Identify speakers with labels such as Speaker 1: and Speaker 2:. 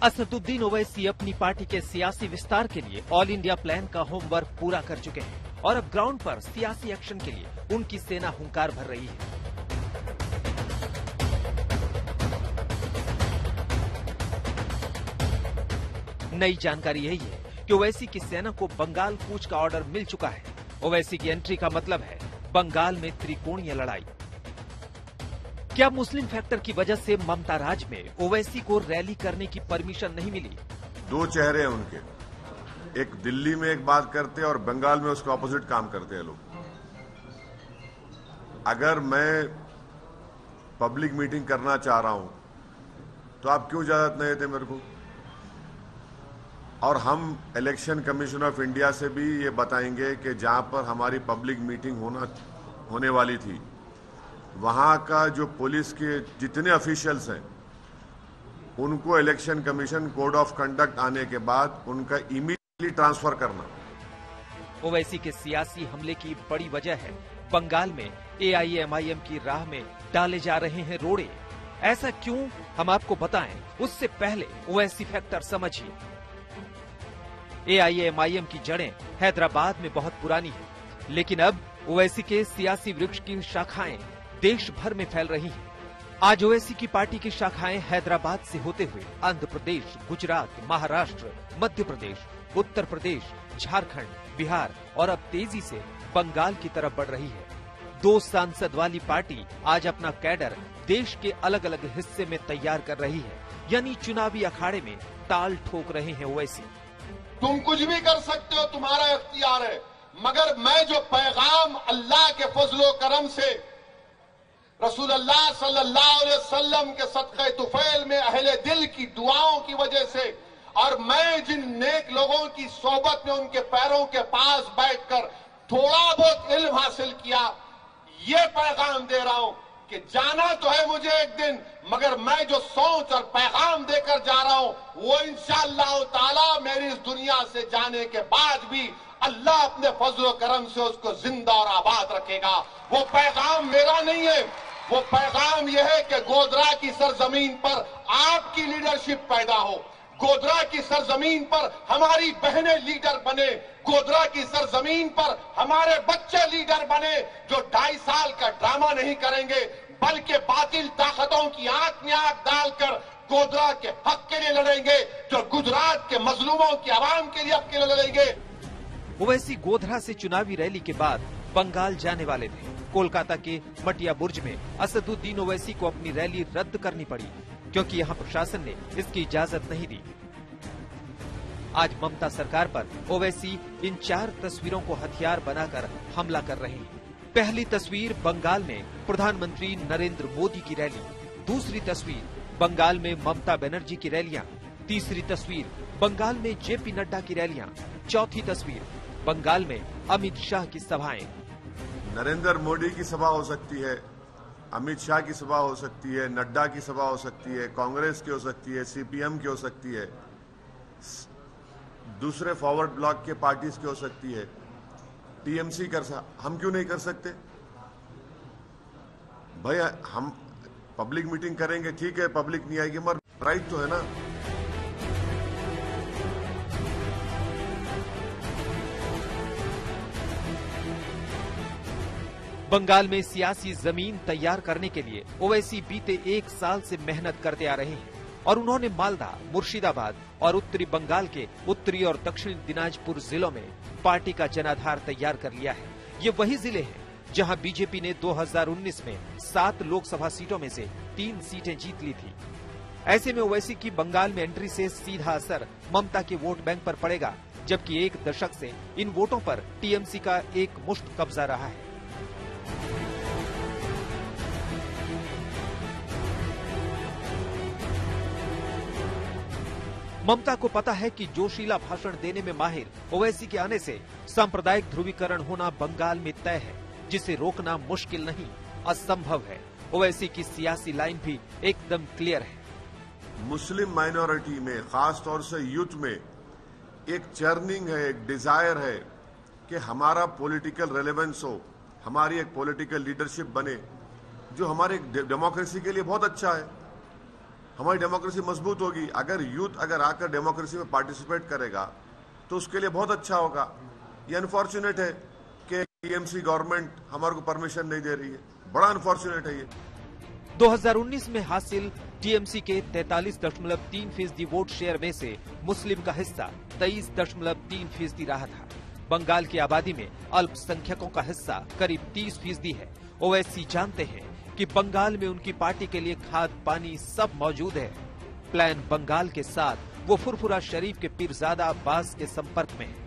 Speaker 1: असदुद्दीन ओवैसी अपनी पार्टी के सियासी विस्तार के लिए ऑल इंडिया प्लान का होमवर्क पूरा कर चुके हैं और अब ग्राउंड पर सियासी एक्शन के लिए उनकी सेना हुंकार भर रही है। नई जानकारी यही है कि ओवैसी की सेना को बंगाल कूच का ऑर्डर मिल चुका है। ओवैसी की एंट्री का मतलब है बंगाल में त्रिकोणीय लड़ाई। क्या मुस्लिम फैक्टर की वजह से ममता राज में ओवैसी को रैली करने की परमिशन नहीं मिली?
Speaker 2: दो चेहरे हैं उनके, एक दिल्ली में एक बात करते हैं और बंगाल में उसके ऑपोजिट काम करते हैं लोग। अगर मैं पब्लिक मीटिंग करना चाह रहा हूं तो आप क्यों इजाजत नहीं देते मेरे को? और हम इलेक्शन कमीशन ऑफ इंडिया से भी ये बताएंगे कि जहां पर हमारी पब्लिक मीटिंग होने वाली थी, वहां का जो पुलिस के जितने ऑफिशियल्स हैं उनको election commission code of conduct आने के बाद उनका इमीडिएटली ट्रांसफर करना।
Speaker 1: ओवैसी के सियासी हमले की बड़ी वजह है बंगाल में एआईएमआईएम की राह में डाले जा रहे हैं रोड़े। ऐसा क्यों, हम आपको बताएं, उससे पहले ओवैसी फैक्टर समझिए। एआईएमआईएम की जड़ें हैदराबाद में बहुत पुरानी है, लेकिन अब ओवैसी के सियासी वृक्ष की शाखाएं देश भर में फैल रही हैं। आज ओवैसी की पार्टी की शाखाएं हैदराबाद से होते हुए आंध्र प्रदेश, गुजरात, महाराष्ट्र, मध्य प्रदेश, उत्तर प्रदेश, झारखंड, बिहार और अब तेजी से बंगाल की तरफ बढ़ रही है। 2 सांसद वाली पार्टी आज अपना कैडर देश के अलग अलग हिस्से में तैयार कर रही है, यानी चुनावी अखाड़े में ताल ठोक रहे हैं ओवैसी।
Speaker 3: तुम कुछ भी कर सकते हो, तुम्हारा इख्तियार है, मगर मैं जो पैगाम अल्लाह के फजलो करम से, रसूलुल्लाह सल्लल्लाहु अलैहि वसल्लम के सदक़े तुफैल में अहले दिल की दुआओं की वजह से, और मैं जिन नेक लोगों की सोबत में उनके पैरों के पास बैठकर थोड़ा बहुत इल्म हासिल किया, ये पैगाम दे रहा हूं कि जाना तो है मुझे एक दिन, मगर मैं जो सोच और पैगाम देकर जा रहा हूं वो इंशाअल्लाह ताला मेरी इस दुनिया से जाने के बाद भी अल्लाह अपने फजलो करम से उसको जिंदा और आबाद रखेगा। वो पैगाम मेरा नहीं है, वो पैगाम यह है कि गोधरा की सरजमीन पर आपकी लीडरशिप पैदा हो, गोधरा की सरजमीन पर हमारी बहनें लीडर बने, गोधरा की सरजमीन पर हमारे बच्चे लीडर बने, जो 2.5 साल का ड्रामा नहीं करेंगे बल्कि बातिल ताकतों की आंख में आंख डालकर गोधरा के हक के लिए लड़ेंगे, जो गुजरात के मजलूमों की आवाम के लिए हक के लिए लड़ेंगे।
Speaker 1: ओवैसी गोधरा से चुनावी रैली के बाद बंगाल जाने वाले थे। कोलकाता के मटिया बुर्ज में असदुद्दीन ओवैसी को अपनी रैली रद्द करनी पड़ी क्योंकि यहां प्रशासन ने इसकी इजाजत नहीं दी। आज ममता सरकार पर ओवैसी इन 4 तस्वीरों को हथियार बनाकर हमला कर रहे हैं। पहली तस्वीर बंगाल में प्रधानमंत्री नरेंद्र मोदी की रैली, दूसरी तस्वीर बंगाल में ममता बनर्जी की रैलियां, तीसरी तस्वीर बंगाल में जेपी नड्डा की रैलियां, चौथी तस्वीर बंगाल में अमित शाह की सभाएं।
Speaker 2: नरेंद्र मोदी की सभा हो सकती है, अमित शाह की सभा हो सकती है, नड्डा की सभा हो सकती है, कांग्रेस की हो सकती है, सीपीएम की हो सकती है, दूसरे फॉरवर्ड ब्लॉक के पार्टीज की हो सकती है, टीएमसी हम क्यों नहीं कर सकते? भाई हम पब्लिक मीटिंग करेंगे, ठीक है, पब्लिक नहीं आएगी मगर राइट तो है ना।
Speaker 1: बंगाल में सियासी जमीन तैयार करने के लिए ओवैसी बीते 1 साल से मेहनत करते आ रहे हैं और उन्होंने मालदा, मुर्शिदाबाद और उत्तरी बंगाल के उत्तरी और दक्षिणी दिनाजपुर जिलों में पार्टी का जनाधार तैयार कर लिया है। ये वही जिले हैं जहां बीजेपी ने 2019 में 7 लोकसभा सीटों में से 3 सीटें जीत ली थी। ऐसे में ओवैसी की बंगाल में एंट्री से सीधा असर ममता के वोट बैंक पर पड़ेगा, जबकि 1 दशक से इन वोटों पर टीएमसी का एक मुश्त कब्जा रहा है। ममता को पता है कि जोशीला भाषण देने में माहिर ओवैसी के आने से सांप्रदायिक ध्रुवीकरण होना बंगाल में तय है, जिसे रोकना मुश्किल नहीं, असंभव है। ओवैसी की सियासी लाइन भी एकदम क्लियर है।
Speaker 2: मुस्लिम माइनॉरिटी में, खास तौर से यूथ में एक चर्निंग है, एक डिजायर है कि हमारा पॉलिटिकल रेलेवेंस हो, हमारी एक पॉलिटिकल लीडरशिप बने, जो हमारे डेमोक्रेसी के लिए बहुत अच्छा है। हमारी डेमोक्रेसी मजबूत होगी। अगर यूथ अगर आकर डेमोक्रेसी में पार्टिसिपेट करेगा तो उसके लिए बहुत अच्छा होगा। ये अनफॉर्चुनेट है कि टीएमसी गवर्नमेंट हमारे को परमिशन नहीं दे रही है, बड़ा अनफॉर्चुनेट है ये।
Speaker 1: 2019 में हासिल टीएमसी के 43.3% वोट शेयर में से मुस्लिम का हिस्सा 23.3% रहा था। बंगाल की आबादी में अल्पसंख्यकों का हिस्सा करीब 30% है। ओवैसी जानते हैं कि बंगाल में उनकी पार्टी के लिए खाद पानी सब मौजूद है। प्लान बंगाल के साथ वो फुरफुरा शरीफ के पीरजादा अब्बास के संपर्क में है।